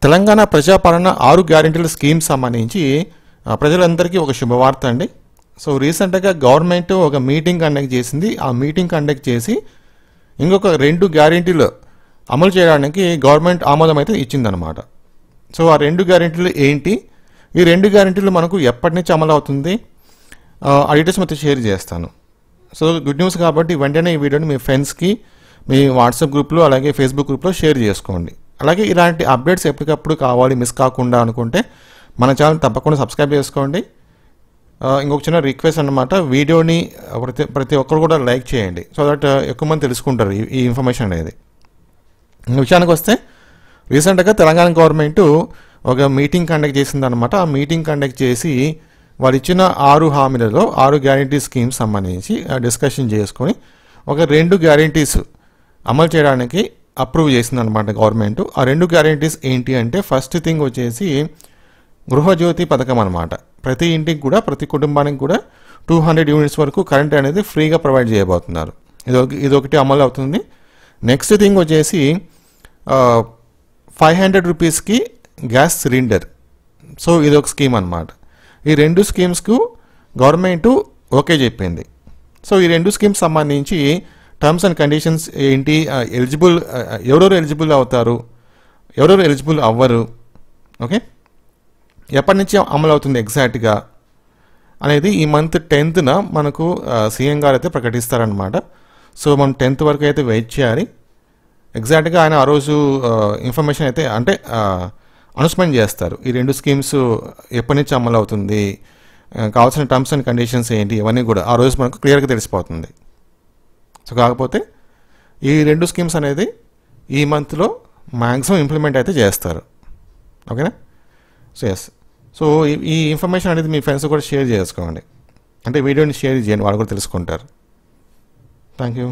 తెలంగాణ ప్రజాపాలన 6 గ్యారెంటీల scheme సంబంధించి ప్రజలందరికీ ఒక శుభవార్త అండి. సో రీసెంట్గా గవర్నమెంట్ ఒక మీటింగ్ కండక్ట్ చేసింది. ఆ మీటింగ్ కండక్ట్ చేసి ఇంకొక 2 గ్యారెంటీలు అమలు చేయడానికి గవర్నమెంట్ ఆమోదం అయితే ఇచ్చిందనమాట. సో ఆ 2 గ్యారెంటీలు ఏంటి, ఈ 2 గ్యారెంటీలు మనకు ఎప్పటి నుంచి అమలు అవుతుంది, ఆ డీటెయిల్స్ మొత్తం షేర్ చేస్తాను. సో గుడ్ న్యూస్ కాబట్టి వెంటనే ఈ వీడియోని మీ ఫ్రెండ్స్కి, మీ వాట్సాప్ గ్రూప్లో అలాగే ఫేస్బుక్ గ్రూప్లో షేర్ చేసుకోండి. అలాగే ఇలాంటి అప్డేట్స్ ఎప్పటికప్పుడు కావాలి, మిస్ కాకుండా అనుకుంటే మన ఛానల్ తప్పకుండా సబ్స్క్రైబ్ చేసుకోండి. ఇంకొక చిన్న రిక్వెస్ట్ అన్నమాట, వీడియోని ప్రతి ఒక్కరు కూడా లైక్ చేయండి, సో దట్ ఎక్కువ మంది తెలుసుకుంటారు ఈ ఇన్ఫర్మేషన్ అనేది. విషయానికి వస్తే రీసెంట్గా తెలంగాణ గవర్నమెంట్ ఒక మీటింగ్ కండక్ట్ చేసిందనమాట. ఆ మీటింగ్ కండక్ట్ చేసి వాళ్ళు ఇచ్చిన 6 హామీలలో 6 గ్యారెంటీ స్కీమ్స్ సంబంధించి డిస్కషన్ చేసుకొని ఒక 2 గ్యారెంటీస్ అమలు చేయడానికి అప్రూవ్ చేసిందనమాట గవర్నమెంట్. ఆ 2 గ్యారెంటీస్ ఏంటి అంటే, ఫస్ట్ థింగ్ వచ్చేసి గృహజ్యోతి పథకం అనమాట. ప్రతి ఇంటికి కూడా, ప్రతి కుటుంబానికి కూడా 200 యూనిట్స్ వరకు కరెంట్ అనేది ఫ్రీగా ప్రొవైడ్ చేయబోతున్నారు. ఇదొకటి అమలు అవుతుంది. నెక్స్ట్ థింగ్ వచ్చేసి 500 రూపీస్కి గ్యాస్ సిలిండర్. సో ఇదొక స్కీమ్ అనమాట. ఈ 2 స్కీమ్స్కు గవర్నమెంట్ ఓకే చెప్పింది. సో ఈ 2 స్కీమ్స్ సంబంధించి టర్మ్స్ అండ్ కండిషన్స్ ఏంటి, ఎవరెవరు ఎలిజిబుల్ అవుతారు, ఎవరెవరు ఎలిజిబుల్ అవ్వరు, ఓకే, ఎప్పటి నుంచి అమలు అవుతుంది ఎగ్జాక్ట్గా అనేది ఈ మంత్ 10th మనకు సీఎం గారు అయితే ప్రకటిస్తారనమాట. సో మనం 10th వరకు అయితే వెయిట్ చేయాలి. ఎగ్జాక్ట్గా ఆయన ఆ రోజు ఇన్ఫర్మేషన్ అయితే అంటే అనౌన్స్మెంట్ చేస్తారు. ఈ 2 స్కీమ్స్ ఎప్పటి నుంచి అమలు అవుతుంది, కావాల్సిన టర్మ్స్ అండ్ కండిషన్స్ ఏంటి, ఇవన్నీ కూడా ఆ రోజు మనకు క్లియర్గా తెలిసిపోతుంది. సో కాకపోతే ఈ 2 స్కీమ్స్ అనేది ఈ మంత్లో మ్యాక్సిమం ఇంప్లిమెంట్ అయితే చేస్తారు. ఓకేనా? సో ఎస్, సో ఈ ఇన్ఫర్మేషన్ అనేది మీ ఫ్రెండ్స్ కూడా షేర్ చేసుకోండి, అంటే వీడియోని షేర్ చేయండి, వాళ్ళు కూడా తెలుసుకుంటారు. Thank you.